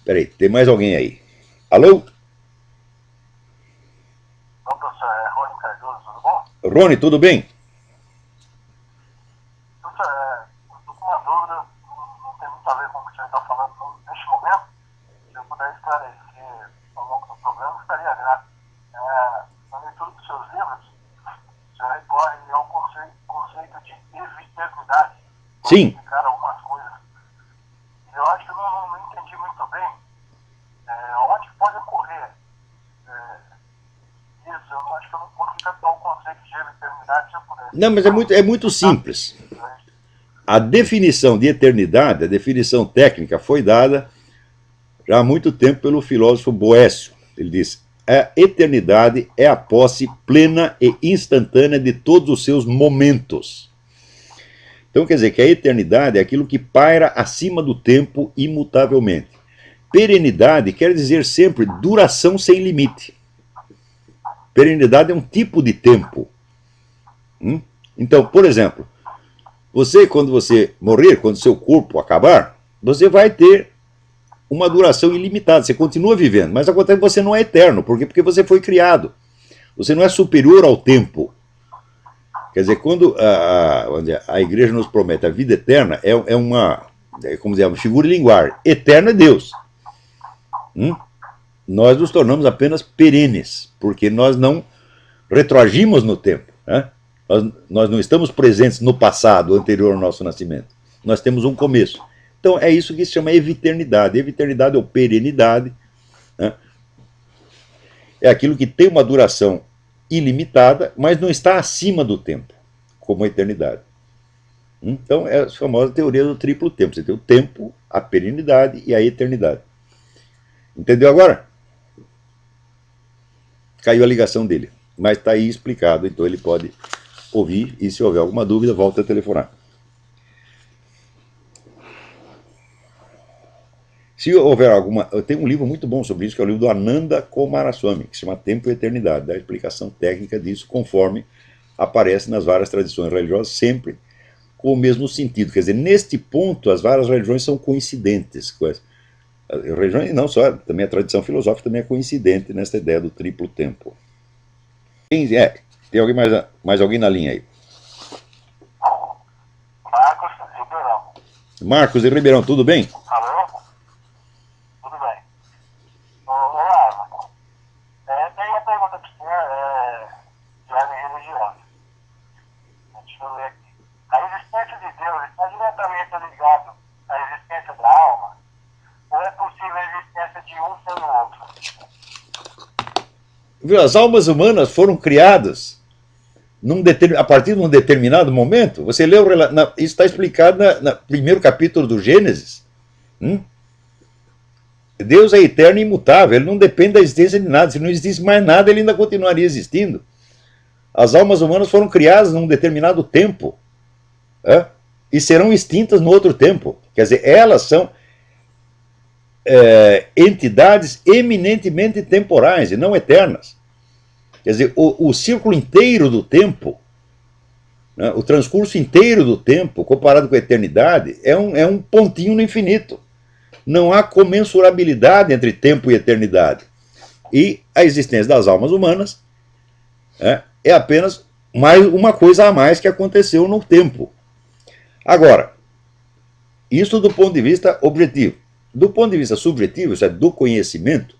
Peraí, tem mais alguém aí. Alô? Bom, professor, é Rony Cardoso, tudo bom? Rony, tudo bem? Professor, eu estou com uma dúvida, não tem muito a ver com o que o senhor está falando neste momento. Se eu puder esclarecer ao longo do programa, estaria grato. Na leitura dos seus livros, o senhor recorre ao conceito de eviternidade, para Sim. explicar algumas coisas. E eu acho que eu não entendi muito bem onde pode ocorrer isso. Eu acho que eu não consegui captar o conceito de eviternidade se eu puder. Não, mas é muito simples. A definição de eternidade, a definição técnica, foi dada já há muito tempo pelo filósofo Boécio. Ele diz: a eternidade é a posse plena e instantânea de todos os seus momentos. Então quer dizer que a eternidade é aquilo que paira acima do tempo imutavelmente. Perenidade quer dizer sempre duração sem limite. Perenidade é um tipo de tempo. Então, por exemplo, você, quando você morrer, quando seu corpo acabar, você vai ter uma duração ilimitada, você continua vivendo, mas acontece que você não é eterno. Por quê? Porque você foi criado. Você não é superior ao tempo. Quer dizer, quando a igreja nos promete a vida eterna, é uma, como dizer, uma figura linguar. Eterno é Deus. Nós nos tornamos apenas perenes, porque nós não retroagimos no tempo. Né? Nós não estamos presentes no passado anterior ao nosso nascimento. Nós temos um começo. Então é isso que se chama eviternidade. Eviternidade ou perenidade, né? É aquilo que tem uma duração ilimitada, mas não está acima do tempo, como a eternidade. Então é a famosa teoria do triplo tempo. Você tem o tempo, a perenidade e a eternidade. Entendeu agora? Caiu a ligação dele, mas está aí explicado, então ele pode ouvir e se houver alguma dúvida, volta a telefonar. Se houver alguma... Eu tenho um livro muito bom sobre isso, que é o livro do Ananda Coomaraswamy, que se chama Tempo e Eternidade, dá a explicação técnica disso conforme aparece nas várias tradições religiosas, sempre com o mesmo sentido. Quer dizer, neste ponto, as várias religiões são coincidentes. As religiões, não só, também a tradição filosófica também é coincidente nessa ideia do triplo tempo. Tem alguém mais alguém na linha aí? Marcos Ribeirão. Marcos de Ribeirão, tudo bem? Alô? Tudo bem. Olá, tem uma pergunta para o senhor de ordem religiosa. Deixa eu ver aqui. A existência de Deus está diretamente ligada à existência da alma? Ou é possível a existência de um sem o outro? As almas humanas foram criadas a partir de um determinado momento. Você leu, isso está explicado no primeiro capítulo do Gênesis. Deus é eterno e imutável, ele não depende da existência de nada. Se não existisse mais nada, ele ainda continuaria existindo. As almas humanas foram criadas num determinado tempo, e serão extintas no outro tempo. Quer dizer, elas são entidades eminentemente temporais e não eternas. Quer dizer, o círculo inteiro do tempo, né, o transcurso inteiro do tempo, comparado com a eternidade, é um pontinho no infinito. Não há comensurabilidade entre tempo e eternidade. E a existência das almas humanas é apenas uma coisa a mais que aconteceu no tempo. Agora, isso do ponto de vista objetivo. Do ponto de vista subjetivo, isso é, do conhecimento,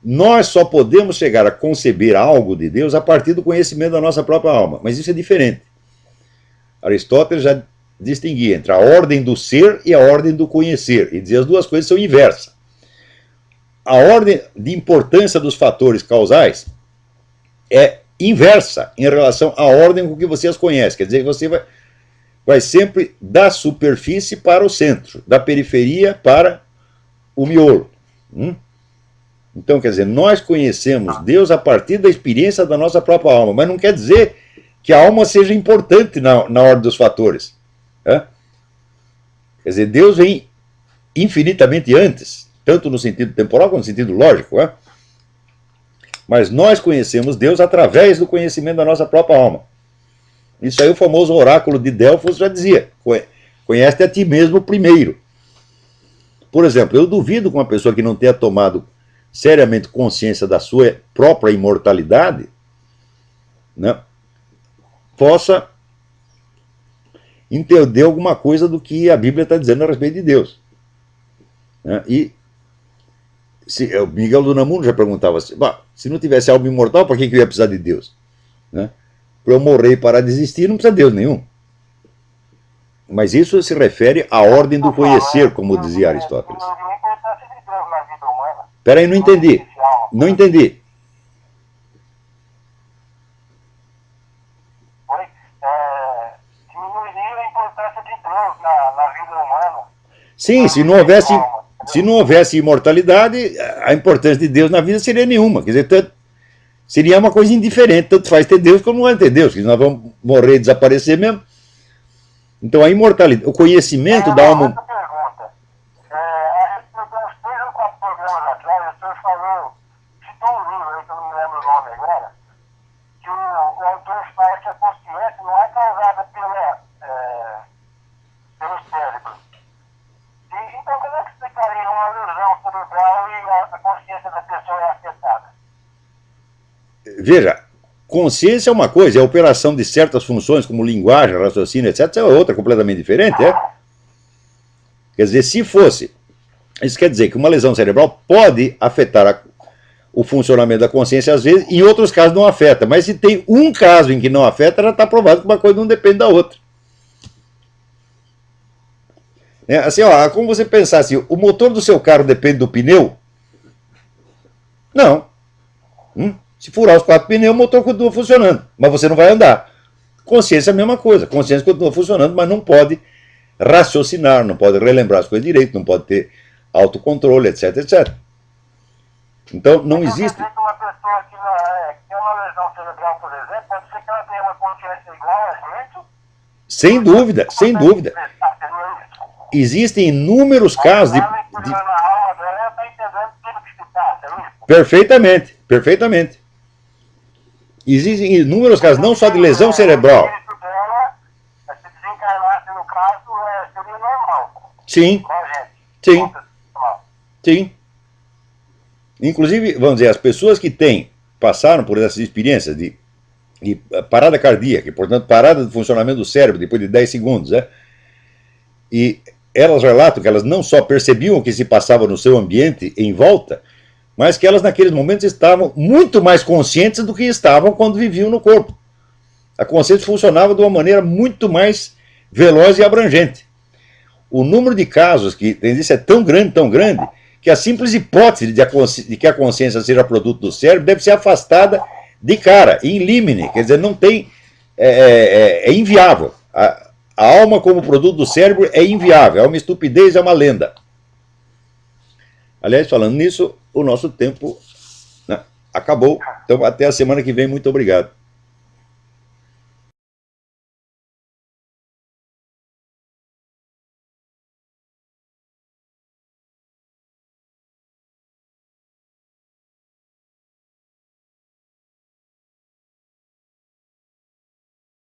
nós só podemos chegar a conceber algo de Deus a partir do conhecimento da nossa própria alma. Mas isso é diferente. Aristóteles já distinguia entre a ordem do ser e a ordem do conhecer, e dizia que as duas coisas são inversas. A ordem de importância dos fatores causais é inversa em relação à ordem com que você as conhece. Quer dizer, você vai sempre da superfície para o centro, da periferia para o miolo. Então, quer dizer, nós conhecemos Deus a partir da experiência da nossa própria alma, mas não quer dizer que a alma seja importante na ordem dos fatores. Quer dizer, Deus vem infinitamente antes, tanto no sentido temporal quanto no sentido lógico. Mas nós conhecemos Deus através do conhecimento da nossa própria alma. Isso aí o famoso oráculo de Delfos já dizia: conhece a ti mesmo primeiro. Por exemplo, eu duvido que uma pessoa que não tenha tomado seriamente consciência da sua própria imortalidade, né, possa entender alguma coisa do que a Bíblia está dizendo a respeito de Deus. Né? E o Miguel do Unamuno já perguntava assim, se não tivesse alma imortal, para que eu ia precisar de Deus? Né? Para eu morrer e parar de existir, não precisa de Deus nenhum. Mas isso se refere à ordem do conhecer, como dizia Aristóteles. Espera aí, não entendi. Não entendi. Diminuiria a importância de Deus na vida humana. Sim, se não houvesse imortalidade, a importância de Deus na vida seria nenhuma. Quer dizer, seria uma coisa indiferente, tanto faz ter Deus como não é ter Deus, que nós vamos morrer e desaparecer mesmo. Então a imortalidade, o conhecimento da alma. Outra pergunta. A respeito de uns 3 ou 4 programas atrás, o senhor falou, citou um livro aí que eu não me lembro o nome agora, que o autor fala que a consciência não é causada pelo cérebro. Então, como é que explicaria uma lesão cerebral e a consciência da pessoa é afetada? Veja, consciência é uma coisa, é a operação de certas funções, como linguagem, raciocínio, etc., é outra, completamente diferente, é? Quer dizer, se fosse, isso quer dizer que uma lesão cerebral pode afetar o funcionamento da consciência às vezes, e em outros casos não afeta, mas se tem um caso em que não afeta, já está provado que uma coisa não depende da outra. Assim, como você pensar assim, o motor do seu carro depende do pneu? Não. Se furar os 4 pneus, o motor continua funcionando, mas você não vai andar. Consciência é a mesma coisa, consciência continua funcionando, mas não pode raciocinar, não pode relembrar as coisas direito, não pode ter autocontrole, etc, etc. Então, não existe... Uma pessoa que tem uma lesão cerebral, por exemplo, pode ser que ela tenha uma consciência igual a gente? Sem dúvida, sem dúvida. Existem inúmeros casos de... Perfeitamente, perfeitamente. Existem inúmeros casos, não só de lesão cerebral. Se desencarnasse no caso, seria normal. Sim, sim, sim. Inclusive, vamos dizer, as pessoas que passaram por essas experiências de parada cardíaca, portanto, parada do funcionamento do cérebro depois de 10 segundos, né? E elas relatam que elas não só percebiam o que se passava no seu ambiente em volta, mas que elas naqueles momentos estavam muito mais conscientes do que estavam quando viviam no corpo. A consciência funcionava de uma maneira muito mais veloz e abrangente. O número de casos que tem isso é tão grande, que a simples hipótese de que a consciência seja produto do cérebro deve ser afastada de cara, in limine, quer dizer, não tem, é inviável. A alma como produto do cérebro é inviável, é uma estupidez, é uma lenda. Aliás, falando nisso, o nosso tempo, né, acabou. Então, até a semana que vem, muito obrigado.